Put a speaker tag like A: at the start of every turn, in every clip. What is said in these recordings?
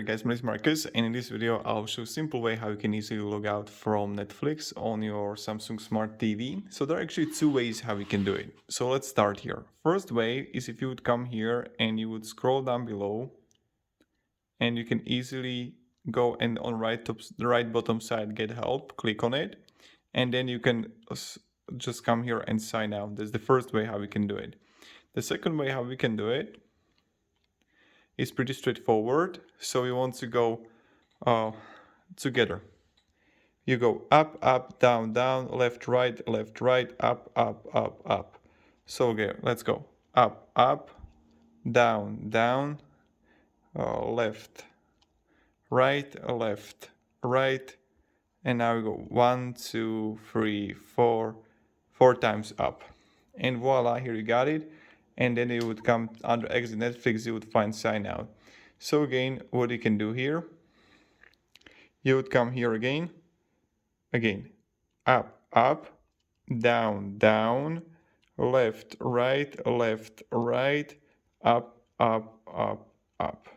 A: Hey guys, my name is Marcus, and in this video I'll show a simple way how you can easily log out from Netflix on your Samsung Smart TV. So there are actually two ways how you can do it. So let's start here. First way is if you would come here and you would scroll down below, and you can easily go and on the right bottom side get help, click on it, and then you can just come here and sign out. That's the first way how we can do it. The second way how we can do it is pretty straightforward. So you want to go together. You go up, up, down, down, left, right, up, up, up, up. So okay, let's go up, up, down, down, left, right, and now we go 1, 2, 3, 4, 4 times up, and voila, here you got it. And then you would come under exit Netflix, you would find sign out. So again, what you can do here, you would come here again, up, up, down, down, left, right, up, up, up.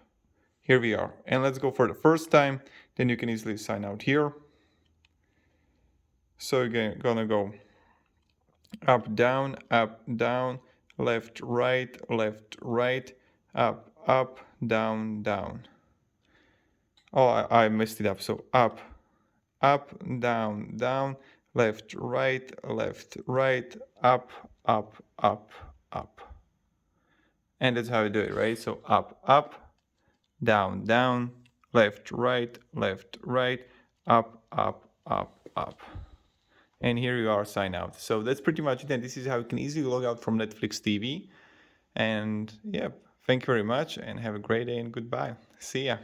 A: Here we are. And let's go for the first time. Then you can easily sign out here. So again, gonna go up, down, left, right, up, down, down. Oh, I messed it up. So up, down, left, right, up, up. And that's how you do it, right? So up, down, left, right, up, up. And here you are, sign out. So that's pretty much it. And this is how you can easily log out from Netflix TV. And yeah, thank you very much and have a great day and goodbye. See ya.